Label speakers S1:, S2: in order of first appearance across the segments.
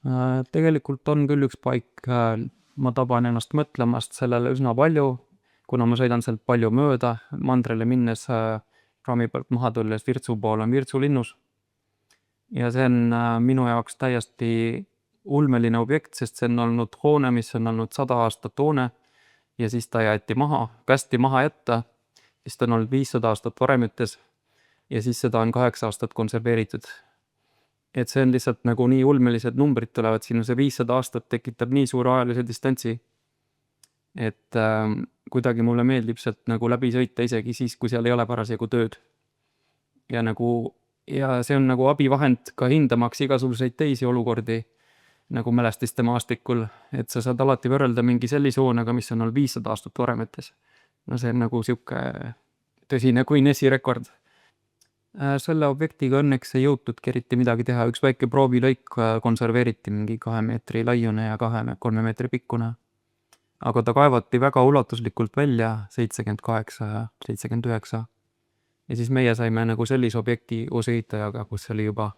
S1: Tegelikult on küll üks paik, ma taban ennast mõtlemast sellele üsna palju, kuna ma sõidan sealt palju mööda, mandrile minnes praami pealt maha tulles Virtsu pool on Virtsu-Linnus. Ja see on minu jaoks täiesti ulmeline objekt, sest see on olnud hoone, mis on olnud 100 aastat hoone ja siis ta jäeti maha, kästi maha jätta, siis ta on olnud 500 aastat varemütes ja siis seda on 8 aastat konserveeritud. Et see on lihtsalt nagu nii ulmelised numbrid tulevad sinna, see 500 aastat tekitab nii suure ajalise distantsi, et kuidagi mulle meeldib sealt nagu läbi sõita isegi siis, kui seal ei ole parasjagu tööd. Ja see on nagu abivahend ka hindamaks igasuguseid teisi olukordi nagu mälestiste maastikul, et sa saad alati võrrelda mingi sellise hoonega, mis on olnud 500 aastat varemütes. No see on nagu siuke tõsine Guinessi rekord. Selle objektiga õnneks ei jõutudki eriti midagi teha, üks väike proovilõik konserveeriti mingi 2 meetri laiune ja 3 meetri pikkune. Aga ta kaevati väga ulatuslikult välja 78 ja 79. Ja siis meie saime nagu sellise objekti uus ehitajaga, kus oli juba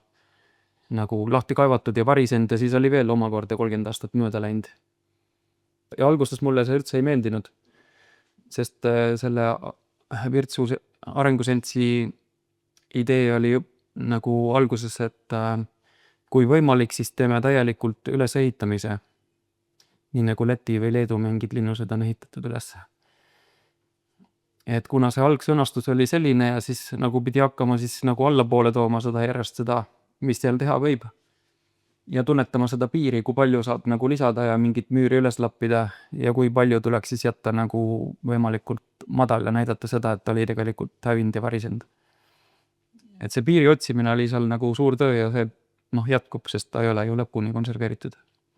S1: nagu lahti kaevatud ja varisend ja siis oli veel omakorda 30 aastat mööda läinud. Ja alguses mulle see üldse ei meeldinud, sest selle Virtsu arengusentsi idee oli nagu alguses, et kui võimalik, siis teeme täielikult ülesehitamise. Nii nagu Läti või Leedu mingid linnused on ehitatud üles. Et kuna see algsõnastus oli selline ja siis nagu pidi hakkama siis nagu allapoole tooma seda järjest seda, mis seal teha võib. Ja tunnetama seda piiri, kui palju saab nagu lisada ja mingit müüri üles lappida ja kui palju tuleks siis jätta nagu võimalikult madal ja näidata seda, et oli tegelikult hävinud ja varisend. Et see piiri otsimine oli seal nagu suur töö ja see jätkub, sest ta ei ole ju lõpuni konserveeritud.